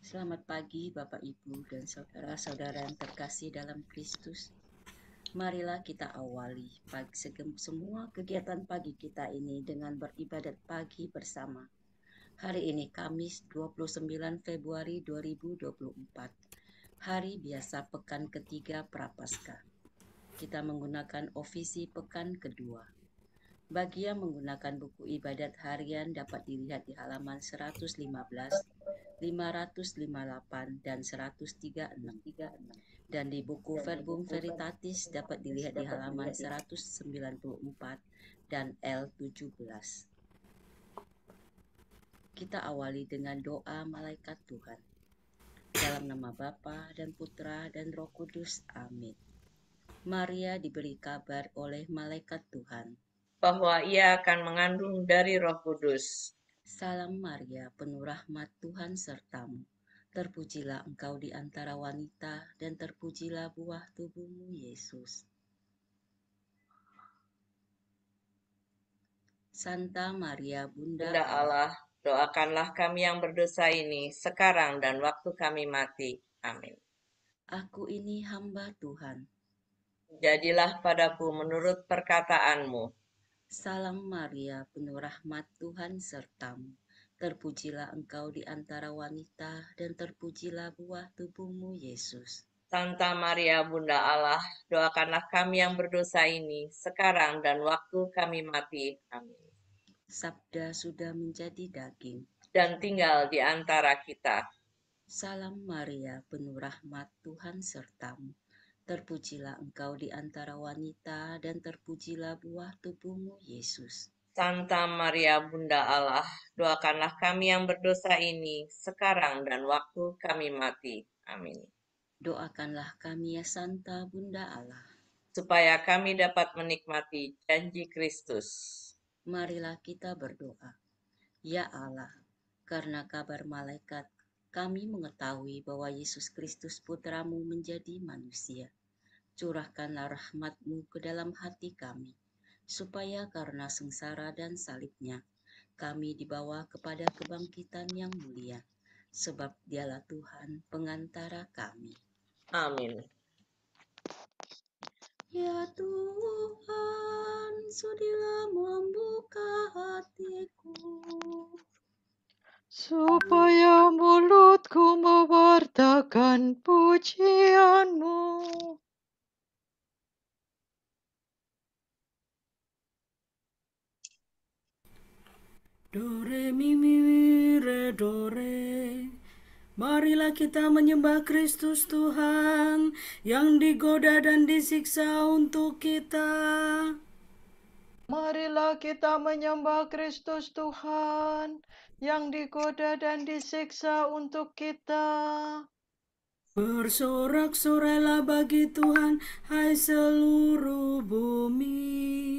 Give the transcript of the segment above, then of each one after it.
Selamat pagi Bapak Ibu dan saudara-saudara yang terkasih dalam Kristus. Marilah kita awali semua kegiatan pagi kita ini dengan beribadat pagi bersama. Hari ini Kamis 29 Februari 2024, hari biasa pekan ketiga Prapaskah. Kita menggunakan ofisi pekan kedua. Bagi yang menggunakan buku ibadat harian dapat dilihat di halaman 115, 558 dan 136. Dan di buku Verbum Veritatis dapat dilihat di halaman 194 dan L17. Kita awali dengan doa malaikat Tuhan. Dalam nama Bapa dan Putra dan Roh Kudus. Amin. Maria diberi kabar oleh malaikat Tuhan bahwa ia akan mengandung dari Roh Kudus. Salam Maria, penuh rahmat Tuhan sertamu. Terpujilah engkau di antara wanita, dan terpujilah buah tubuhmu, Yesus. Santa Maria, Bunda Bunda Allah, Allah, doakanlah kami yang berdosa ini sekarang dan waktu kami mati. Amin. aku ini hamba Tuhan. Jadilah padaku menurut perkataanmu. Salam Maria, penuh rahmat Tuhan sertamu. Terpujilah engkau di antara wanita, dan terpujilah buah tubuhmu, Yesus. Santa Maria, Bunda Allah, doakanlah kami yang berdosa ini sekarang dan waktu kami mati. Amin. Sabda sudah menjadi daging dan tinggal di antara kita. Salam Maria, penuh rahmat Tuhan sertamu. Terpujilah engkau di antara wanita, dan terpujilah buah tubuhmu, Yesus. Santa Maria, Bunda Allah, doakanlah kami yang berdosa ini sekarang dan waktu kami mati. Amin. Doakanlah kami ya Santa Bunda Allah, supaya kami dapat menikmati janji Kristus. Marilah kita berdoa. Ya Allah, karena kabar malaikat, kami mengetahui bahwa Yesus Kristus Putramu menjadi manusia. Curahkanlah rahmat-Mu ke dalam hati kami, supaya karena sengsara dan salibnya, kami dibawa kepada kebangkitan yang mulia, sebab Dialah Tuhan pengantara kami. Amin. Ya Tuhan, sudilah membuka hatiku, supaya mulutku mewartakan pujian-Mu. Do, re, mi, re, do, re. Marilah kita menyembah Kristus Tuhan yang digoda dan disiksa untuk kita. Marilah kita menyembah Kristus Tuhan yang digoda dan disiksa untuk kita. Bersorak-sorailah bagi Tuhan, hai seluruh bumi.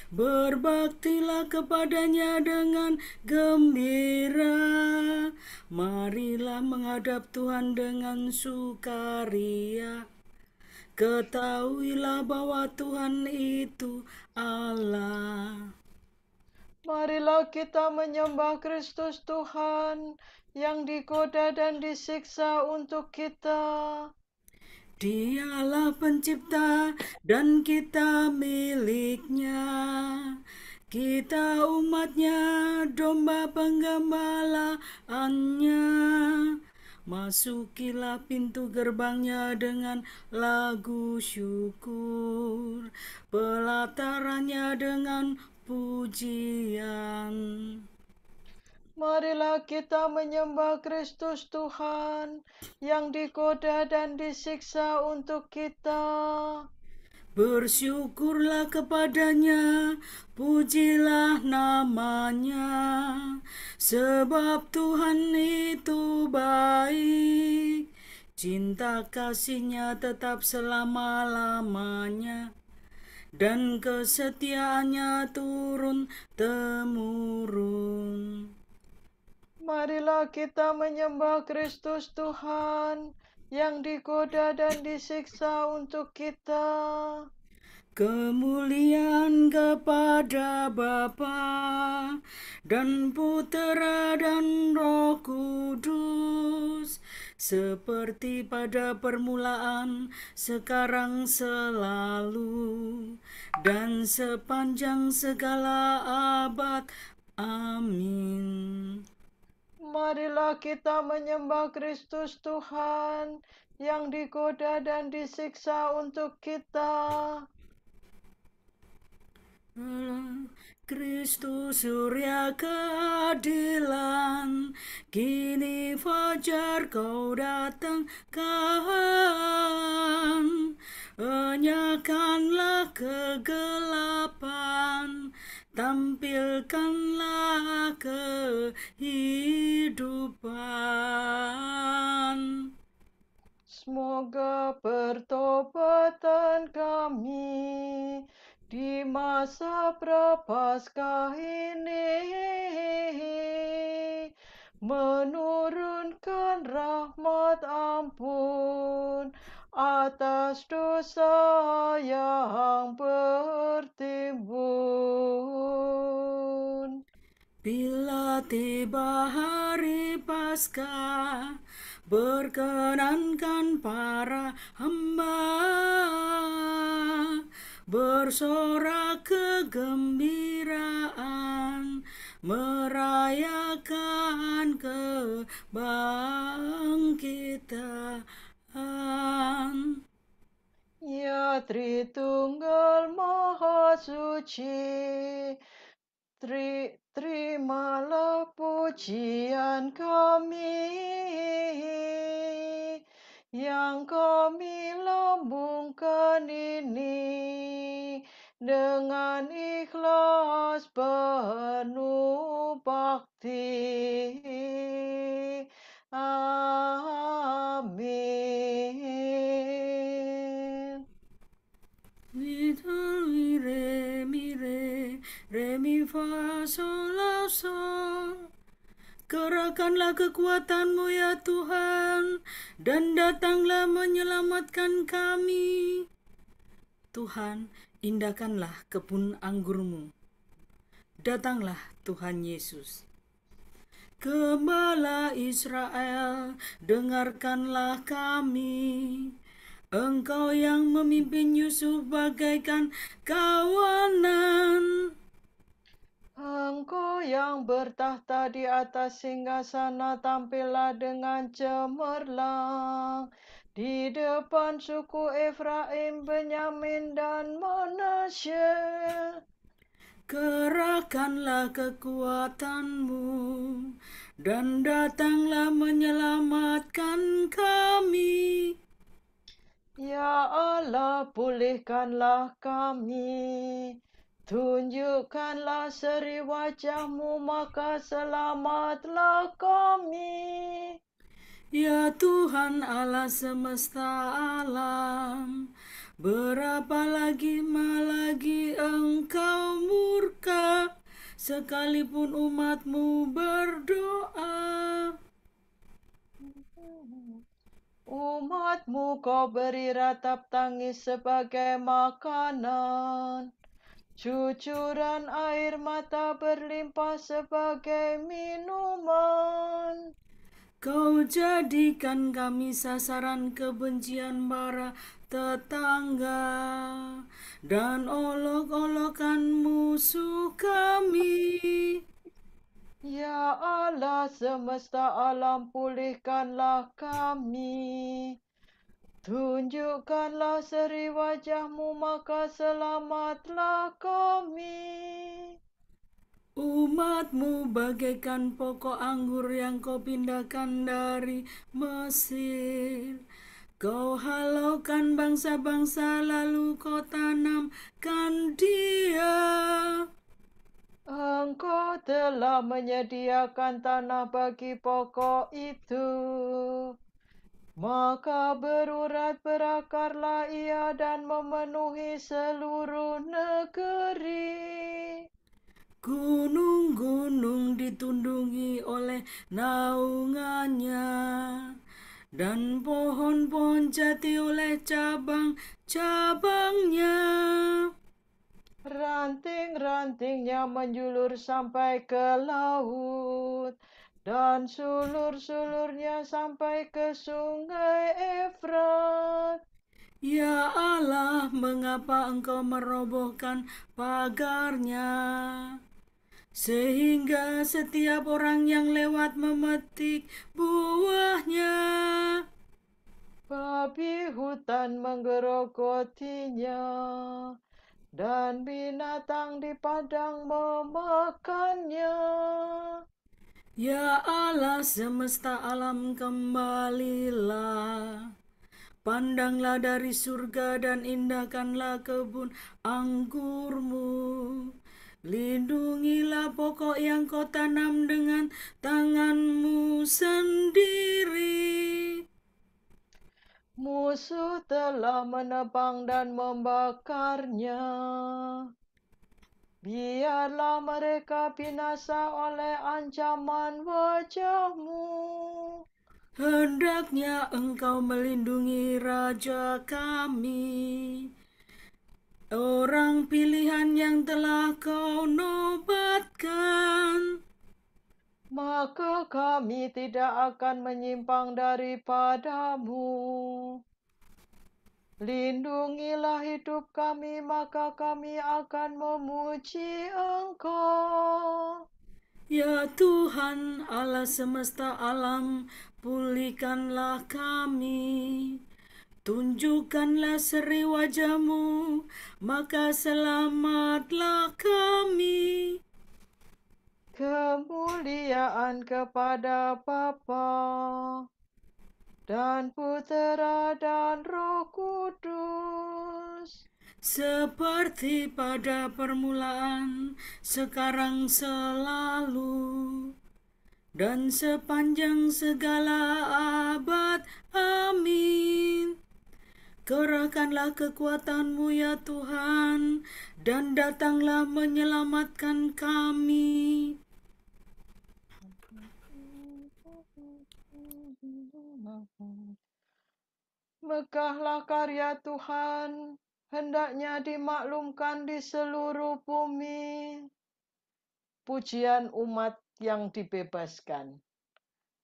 Berbaktilah kepadanya dengan gembira. Marilah menghadap Tuhan dengan sukaria. Ketahuilah bahwa Tuhan itu Allah. Marilah kita menyembah Kristus Tuhan yang digoda dan disiksa untuk kita. Dialah pencipta dan kita miliknya. Kita umatnya, domba penggembalaannya. Masukilah pintu gerbangnya dengan lagu syukur, pelatarannya dengan pujian. Marilah kita menyembah Kristus Tuhan yang digoda dan disiksa untuk kita. Bersyukurlah kepadanya, pujilah namanya, sebab Tuhan itu baik, cinta kasihnya tetap selama-lamanya, dan kesetiaannya turun-temurun. Marilah kita menyembah Kristus Tuhan yang digoda dan disiksa untuk kita. Kemuliaan kepada Bapa dan Putera dan Roh Kudus, seperti pada permulaan, sekarang, selalu, dan sepanjang segala abad. Amin. Marilah kita menyembah Kristus Tuhan yang digoda dan disiksa untuk kita. Kristus surya keadilan, kini fajar kau datangkan. Enyahkanlah kegelapan, tampilkanlah kehidupan. Semoga pertobatan kami di masa prapaskah ini menurunkan rahmat ampun atas dosa yang bertimbun. Bila tiba hari Paskah, berkenankan para hamba bersorak kegembiraan, merayakan kebangkitan. Ya Tritunggal Maha Suci, terimalah pujian kami yang kami lambungkan ini dengan ikhlas penuh bakti. Amin. Mi, re, mi, fa, sol, la, sol. Kerahkanlah kekuatan-Mu ya Tuhan, dan datanglah menyelamatkan kami. Tuhan, indahkanlah kebun anggur-Mu. Datanglah Tuhan Yesus. Gembala Israel, dengarkanlah kami. Engkau yang memimpin Yusuf bagaikan kawanan. Engkau yang bertahta di atas singgasana, tampillah dengan cemerlang di depan suku Efraim, Benyamin, dan Manasye. Kerahkanlah kekuatan-Mu, dan datanglah menyelamatkan kami. Ya Allah, pulihkanlah kami. Tunjukkanlah seri wajah-Mu, maka selamatlah kami. Ya Tuhan Allah semesta alam, berapa lagi Engkau murka, sekalipun umat-Mu berdoa. Umat-Mu Kau beri ratap tangis sebagai makanan, cucuran air mata berlimpah sebagai minuman. Kau jadikan kami sasaran kebencian para tetangga, dan olok-olokan musuh kami. Ya Allah semesta alam, pulihkanlah kami. Tunjukkanlah seri wajah-Mu, maka selamatlah kami. Umat-Mu bagaikan pokok anggur yang Kau pindahkan dari Mesir. Kau halaukan bangsa-bangsa, lalu Kau tanamkan dia. Engkau telah menyediakan tanah bagi pokok itu, maka berurat berakarlah ia dan memenuhi seluruh negeri. Gunung-gunung ditundungi oleh naungannya, dan pohon-pohon jati oleh cabang-cabangnya. Ranting-rantingnya menjulur sampai ke laut, dan sulur-sulurnya sampai ke sungai Efrat. Ya Allah, mengapa Engkau merobohkan pagarnya, sehingga setiap orang yang lewat memetik buahnya? Babi hutan menggerogotinya, dan binatang di padang memakannya. Ya Allah semesta alam, kembalilah. Pandanglah dari surga dan indahkanlah kebun anggurmu. Lindungilah pokok yang kau tanam dengan tanganmu sendiri. Musuh telah menebang dan membakarnya. Biarlah mereka binasa oleh ancaman wajah-Mu. Hendaknya Engkau melindungi raja kami, orang pilihan yang telah Kau nobatkan. Maka kami tidak akan menyimpang daripada-Mu. Lindungilah hidup kami, maka kami akan memuji Engkau. Ya Tuhan Allah semesta alam, pulihkanlah kami. Tunjukkanlah seri wajah-Mu, maka selamatlah kami. Kemuliaan kepada Bapa dan Putera dan Roh Kudus, Seperti pada permulaan, sekarang selalu, dan sepanjang segala abad. Amin. Kerahkanlah kekuatan-Mu ya Tuhan, dan datanglah menyelamatkan kami. megahlah karya Tuhan, hendaknya dimaklumkan di seluruh bumi. Pujian umat yang dibebaskan.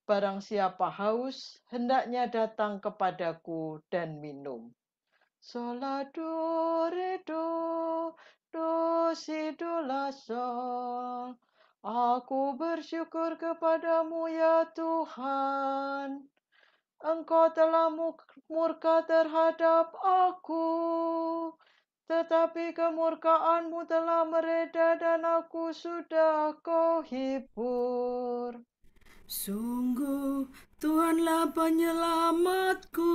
Barang siapa haus, hendaknya datang kepadaku dan minum. Sola do, re do, si do la sol. Aku bersyukur kepadamu ya Tuhan. Engkau telah murka terhadap aku, tetapi kemurkaan-Mu telah mereda dan aku sudah Kau hibur. Sungguh Tuhanlah penyelamatku.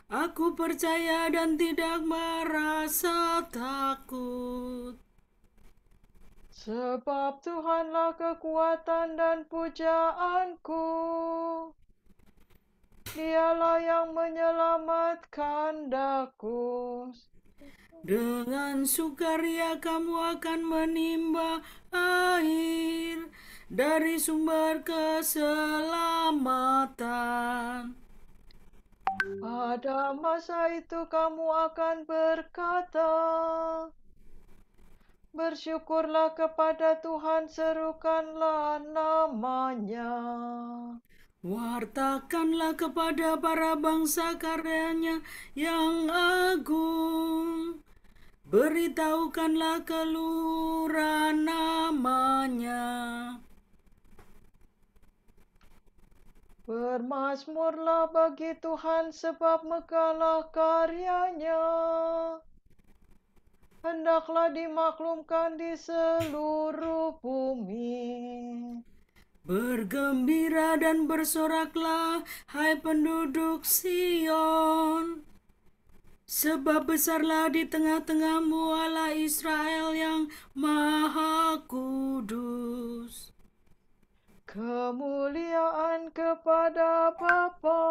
Aku percaya dan tidak merasa takut. Sebab Tuhanlah kekuatan dan pujaanku. Dialah yang menyelamatkan daku. Dengan sukaria kamu akan menimba air dari sumber keselamatan. Pada masa itu kamu akan berkata, bersyukurlah kepada Tuhan, serukanlah nama-Nya. Wartakanlah kepada para bangsa karyanya yang agung. Beritahukanlah kelurahan namanya. Bermazmurlah bagi Tuhan, sebab megahlah karyanya. Hendaklah dimaklumkan di seluruh bumi. Bergembira dan bersoraklah, hai penduduk Sion. Sebab besarlah di tengah-tengahmu Allah Israel yang Maha Kudus. Kemuliaan kepada Bapa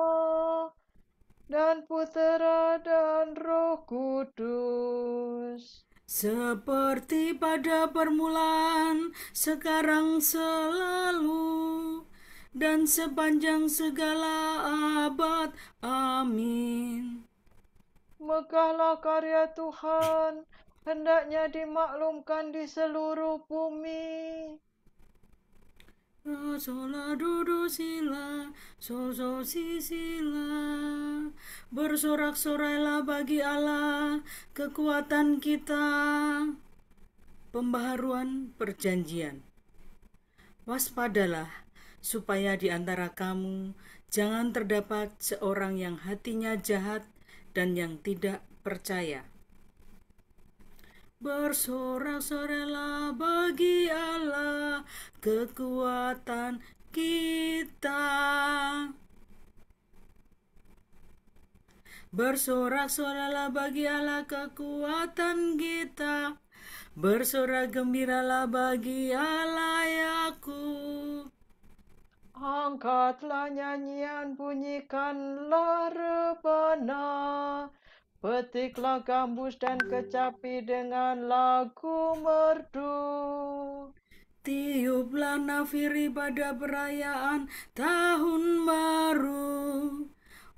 dan Putera dan Roh Kudus. Seperti pada permulaan, sekarang selalu, dan sepanjang segala abad. Amin. Megahlah karya Tuhan, hendaknya dimaklumkan di seluruh bumi. Sola dudu sila, so si sila. Bersorak-sorailah bagi Allah kekuatan kita. Pembaharuan perjanjian. Waspadalah, supaya di antara kamu jangan terdapat seorang yang hatinya jahat dan yang tidak percaya. Bersorak-sorailah bagi Allah kekuatan kita. Bersorak-sorailah bagi Allah kekuatan kita. Bersorak gembiralah bagi Allah Yakub. Angkatlah nyanyian, bunyikanlah rebana. Petiklah gambus dan kecapi dengan lagu merdu. Tiuplah nafiri pada perayaan tahun baru.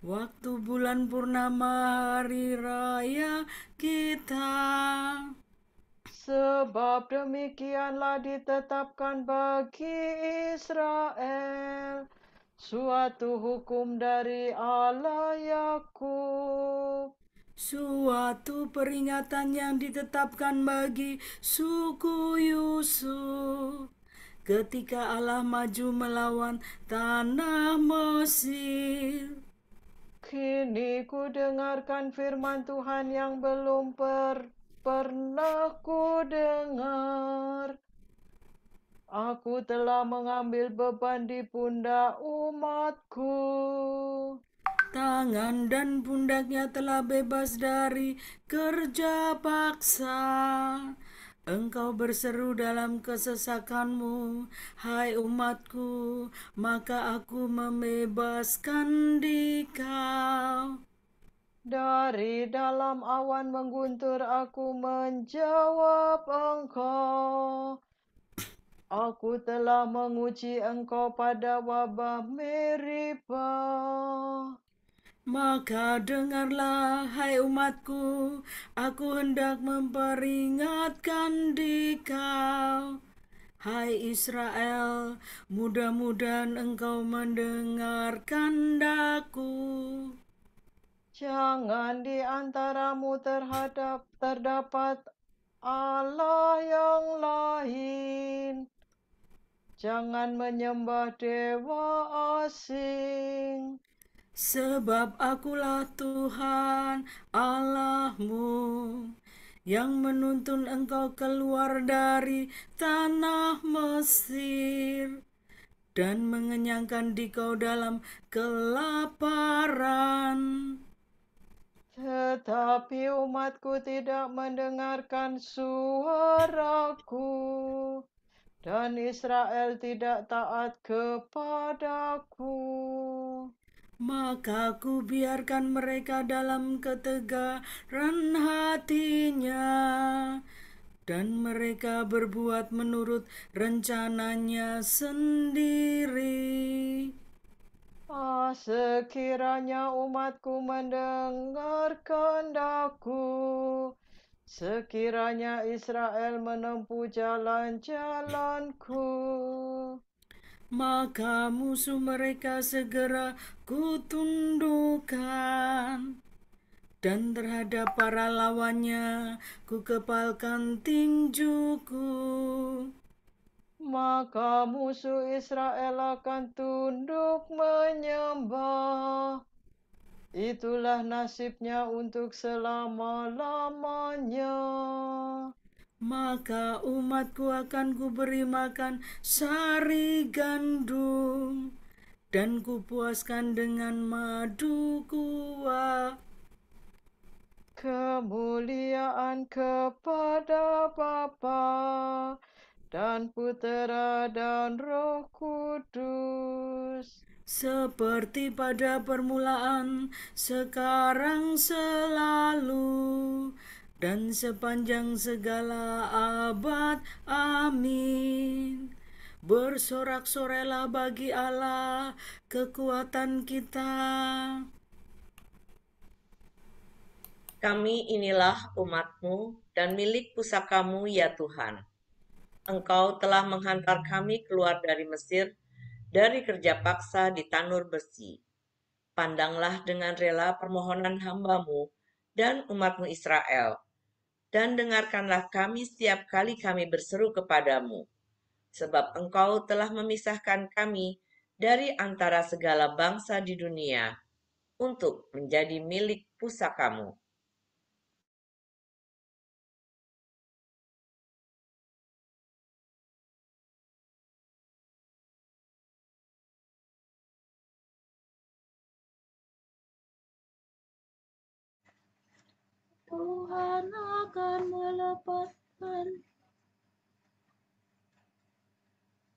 Waktu bulan purnama hari raya kita. Sebab demikianlah ditetapkan bagi Israel suatu hukum dari Allah Yakub. Suatu peringatan yang ditetapkan bagi suku Yusuf ketika Allah maju melawan tanah Mesir. Kini ku dengarkan firman Tuhan yang belum pernah ku dengar. Aku telah mengambil beban di pundak umatku. Tangan dan pundaknya telah bebas dari kerja paksa. Engkau berseru dalam kesesakanmu, hai umatku, maka aku membebaskan dikau. Dari dalam awan mengguntur aku menjawab engkau. Aku telah menguji engkau pada wabah Meribah. Maka dengarlah, hai umatku, aku hendak memperingatkan dikau. Hai Israel, mudah-mudahan engkau mendengarkan daku. Jangan di antaramu terdapat Allah yang lain. Jangan menyembah dewa asing. Sebab akulah Tuhan Allahmu, yang menuntun engkau keluar dari tanah Mesir, dan mengenyangkan dikau dalam kelaparan. Tetapi umatku tidak mendengarkan suaraku, dan Israel tidak taat kepadaku. Maka ku biarkan mereka dalam ketegaran hatinya, dan mereka berbuat menurut rencananya sendiri. Sekiranya umatku mendengar kehendakku, sekiranya Israel menempuh jalan-jalanku, Maka musuh mereka segera kutundukkan, dan terhadap para lawannya ku kepalkan tinjuku. maka musuh Israel akan tunduk menyembah. Itulah nasibnya untuk selama-lamanya. Maka umatku akan kuberi makan sari gandum, dan kupuaskan dengan madu kuah. Kemuliaan kepada Bapa dan Putera dan Roh Kudus. Seperti pada permulaan, sekarang, selalu, dan sepanjang segala abad. Amin. Bersorak-sorailah bagi Allah kekuatan kita. Kami inilah umat-Mu dan milik pusakamu ya Tuhan. Engkau telah menghantar kami keluar dari Mesir, dari kerja paksa di tanur besi. Pandanglah dengan rela permohonan hamba-Mu dan umat-Mu Israel, dan dengarkanlah kami setiap kali kami berseru kepadamu. Sebab Engkau telah memisahkan kami dari antara segala bangsa di dunia untuk menjadi milik pusakamu. Tuhan akan melepaskan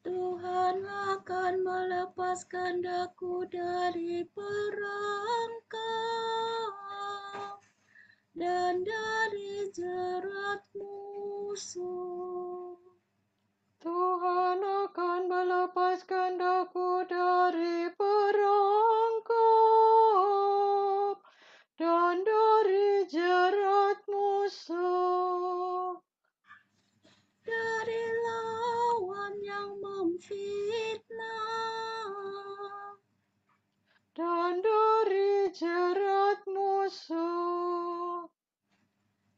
Tuhan akan melepaskan daku dari perangkap dan dari jerat musuh. Tuhan akan melepaskan daku dari perangkap dan dari jerat musuh. Dari lawan yang memfitnah Dan dari jerat musuh.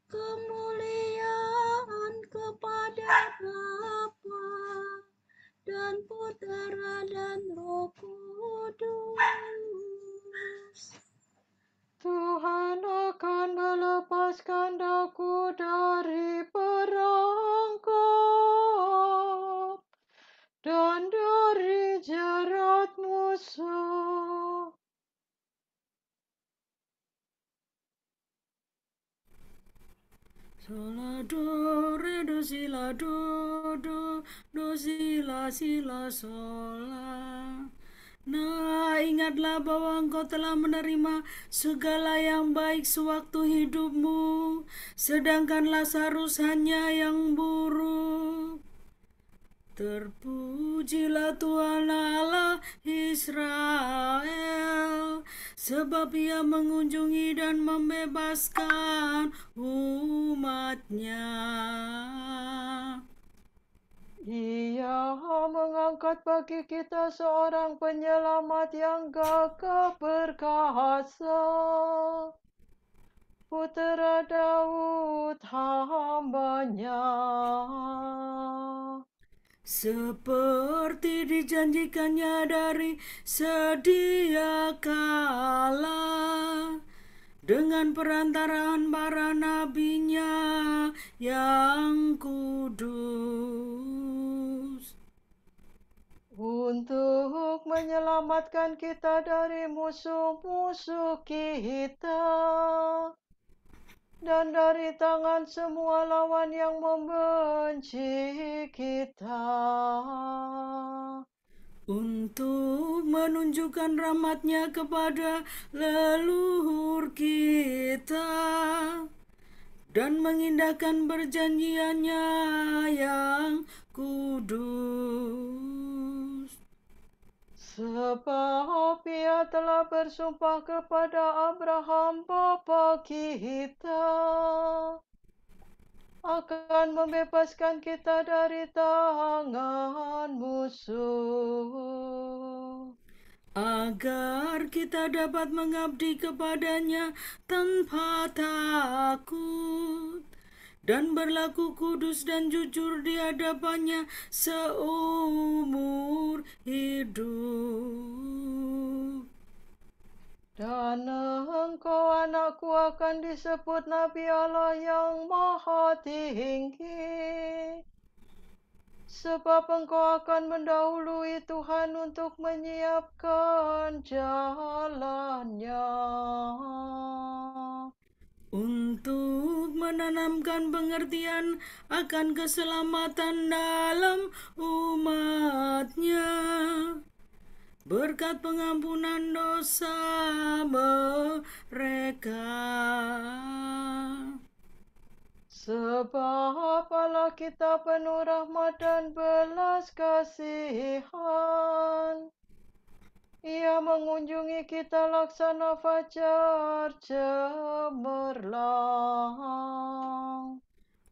kemuliaan kepada Bapa dan Putera dan Roh Kudus. Tuhan akan melepaskan daku dari perangkap dan dari jerat musuh. Sola do re do si la do si la sola. Nah, ingatlah bahwa engkau telah menerima segala yang baik sewaktu hidupmu, sedangkan Lazarus hanya yang buruk. Terpujilah Tuhan Allah Israel, sebab Ia mengunjungi dan membebaskan umat-Nya. Ia mengangkat bagi kita seorang penyelamat yang gagah perkasa, Putera Daud hamba-Nya. Seperti dijanjikannya dari sedia kala, dengan perantaraan para nabinya yang kudus. Untuk menyelamatkan kita dari musuh-musuh kita dan dari tangan semua lawan yang membenci kita. Untuk menunjukkan rahmat-Nya kepada leluhur kita dan mengindahkan perjanjian-Nya yang kudus. Sebab Ia telah bersumpah kepada Abraham bapa kita akan membebaskan kita dari tangan musuh, agar kita dapat mengabdi kepada-Nya tanpa takut dan berlaku kudus dan jujur di hadapan-Nya seumur hidup. dan engkau anakku akan disebut Nabi Allah yang Maha Tinggi, sebab engkau akan mendahului Tuhan untuk menyiapkan jalan-Nya, Untuk menanamkan pengertian akan keselamatan dalam umat-Nya, berkat pengampunan dosa mereka. Sebab Allah kita penuh rahmat dan belas kasihan. Ia mengunjungi kita laksana fajar cemerlang,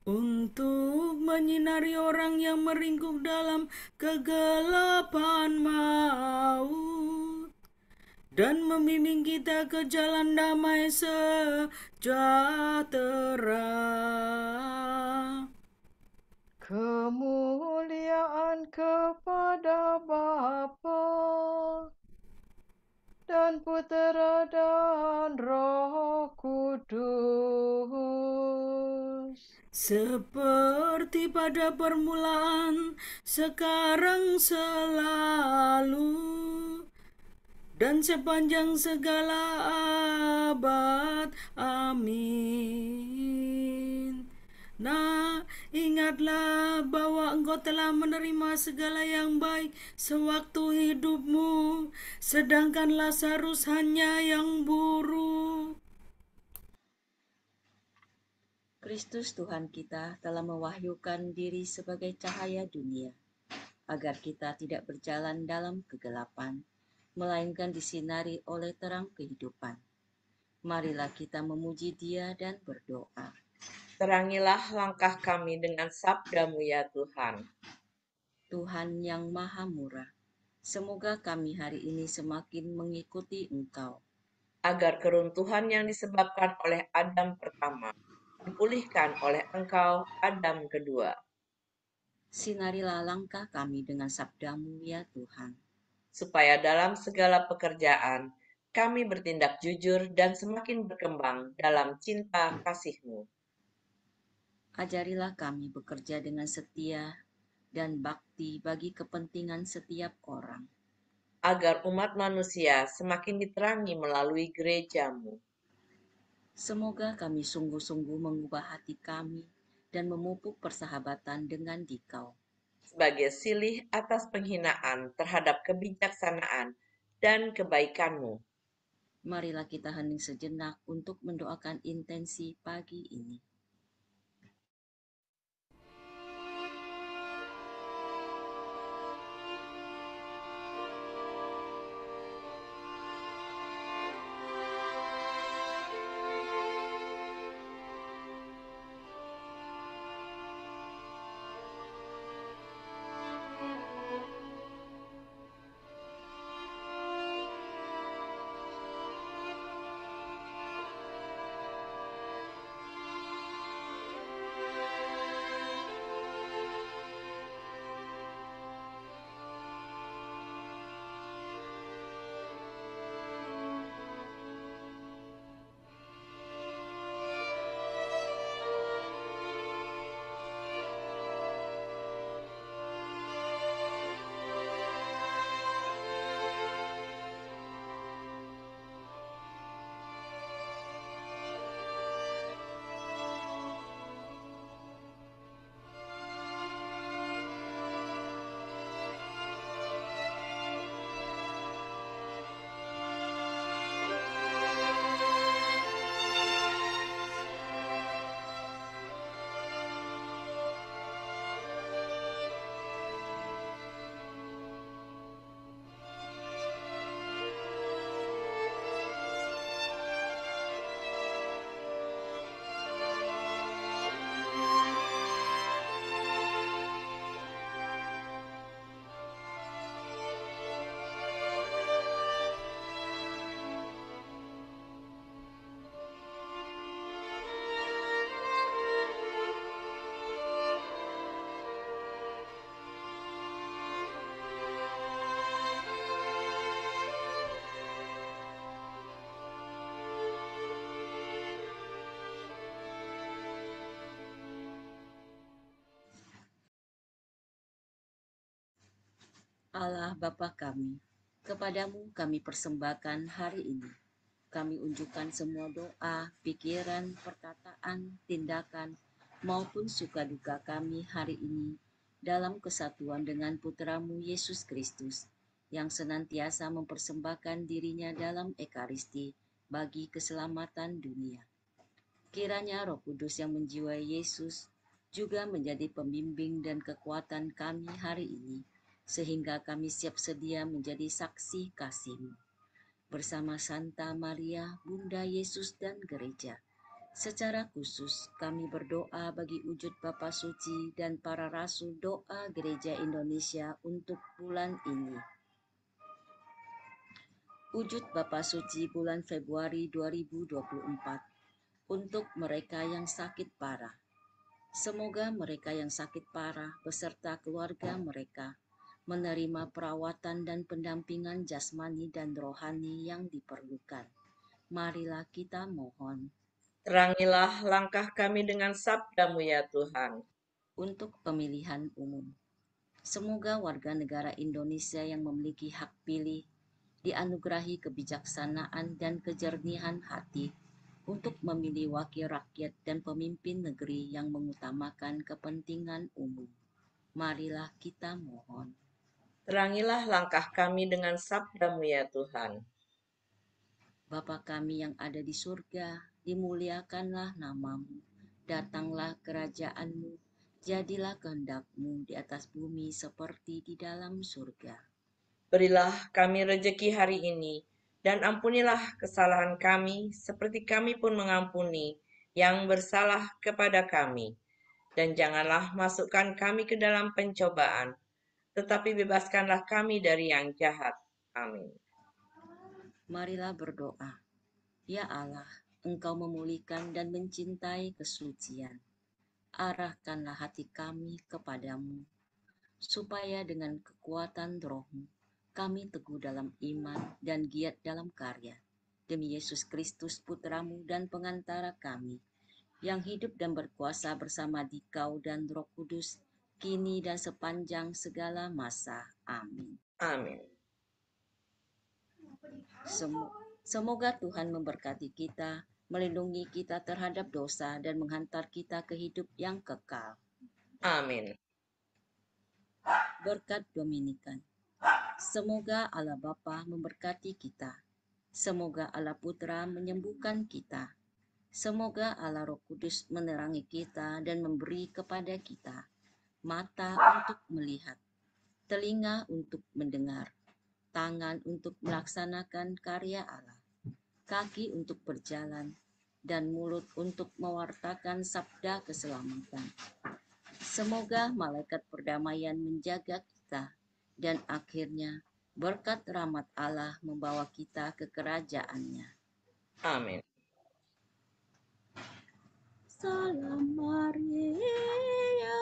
untuk menyinari orang yang meringkuk dalam kegelapan maut, dan membimbing kita ke jalan damai sejahtera. Kemuliaan kepada Bapa dan Putera dan Roh Kudus, Seperti pada permulaan, sekarang, selalu, dan sepanjang segala abad. Amin. Nah, ingatlah bahwa engkau telah menerima segala yang baik sewaktu hidupmu, sedangkan Lazarus hanya yang buruk. Kristus Tuhan kita telah mewahyukan diri sebagai cahaya dunia, agar kita tidak berjalan dalam kegelapan, melainkan disinari oleh terang kehidupan. Marilah kita memuji Dia dan berdoa. Terangilah langkah kami dengan sabda-Mu ya Tuhan. Tuhan yang Maha Murah, semoga kami hari ini semakin mengikuti Engkau, agar keruntuhan yang disebabkan oleh Adam pertama dipulihkan oleh Engkau, Adam kedua, sinarilah langkah kami dengan sabda-Mu ya Tuhan. supaya dalam segala pekerjaan kami bertindak jujur dan semakin berkembang dalam cinta kasih-Mu. Ajarilah kami bekerja dengan setia dan bakti bagi kepentingan setiap orang, Agar umat manusia semakin diterangi melalui gereja-Mu. semoga kami sungguh-sungguh mengubah hati kami dan memupuk persahabatan dengan Dikau, sebagai silih atas penghinaan terhadap kebijaksanaan dan kebaikan-Mu. Marilah kita hening sejenak untuk mendoakan intensi pagi ini. Allah Bapa kami, kepadamu kami persembahkan hari ini. Kami unjukkan semua doa, pikiran, perkataan, tindakan, maupun suka duka kami hari ini dalam kesatuan dengan Putramu Yesus Kristus, yang senantiasa mempersembahkan dirinya dalam Ekaristi bagi keselamatan dunia. Kiranya Roh Kudus yang menjiwai Yesus juga menjadi pembimbing dan kekuatan kami hari ini, sehingga kami siap sedia menjadi saksi kasih-Mu bersama Santa Maria, Bunda Yesus dan Gereja, Secara khusus, kami berdoa bagi wujud Bapa Suci dan para rasul doa Gereja Indonesia untuk bulan ini. Wujud Bapa Suci bulan Februari 2024 untuk mereka yang sakit parah. Semoga mereka yang sakit parah beserta keluarga mereka menerima perawatan dan pendampingan jasmani dan rohani yang diperlukan. Marilah kita mohon. Terangilah langkah kami dengan sabda-Mu ya Tuhan. Untuk pemilihan umum, semoga warga negara Indonesia yang memiliki hak pilih dianugerahi kebijaksanaan dan kejernihan hati untuk memilih wakil rakyat dan pemimpin negeri yang mengutamakan kepentingan umum. Marilah kita mohon. Terangilah langkah kami dengan sabda-Mu ya Tuhan. Bapa kami yang ada di surga, dimuliakanlah nama-Mu, datanglah kerajaan-Mu, jadilah kehendak-Mu di atas bumi seperti di dalam surga. Berilah kami rejeki hari ini, dan ampunilah kesalahan kami, seperti kami pun mengampuni yang bersalah kepada kami. Dan janganlah masukkan kami ke dalam pencobaan, tetapi bebaskanlah kami dari yang jahat. Amin. Marilah berdoa. Ya Allah, Engkau memulihkan dan mencintai kesucian. Arahkanlah hati kami kepadamu, supaya dengan kekuatan Roh-Mu, kami teguh dalam iman dan giat dalam karya. Demi Yesus Kristus, Putra-Mu dan pengantara kami, yang hidup dan berkuasa bersama Dikau dan Roh Kudus, kini dan sepanjang segala masa. Amin. Amin. Semoga Tuhan memberkati kita, melindungi kita terhadap dosa, dan menghantar kita ke hidup yang kekal. Amin. Berkat Dominikan. Semoga Allah Bapa memberkati kita. Semoga Allah Putra menyembuhkan kita. Semoga Allah Roh Kudus menerangi kita dan memberi kepada kita mata untuk melihat, telinga untuk mendengar, tangan untuk melaksanakan karya Allah, kaki untuk berjalan, dan mulut untuk mewartakan sabda keselamatan. Semoga malaikat perdamaian menjaga kita, dan akhirnya berkat rahmat Allah membawa kita ke kerajaan-Nya. Amin. Salam Maria,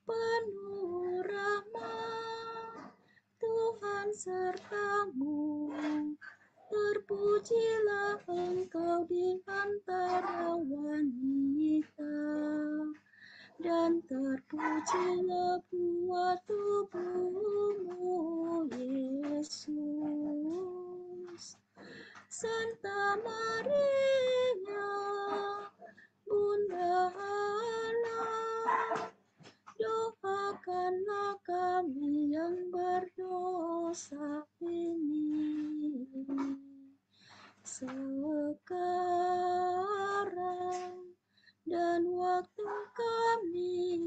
penuh rahmat, Tuhan sertamu. Terpujilah engkau di antara wanita, dan terpujilah buah tubuhmu, Yesus. Santa Maria, Bunda Allah, doakanlah kami yang berdosa ini, sekarang dan waktu kami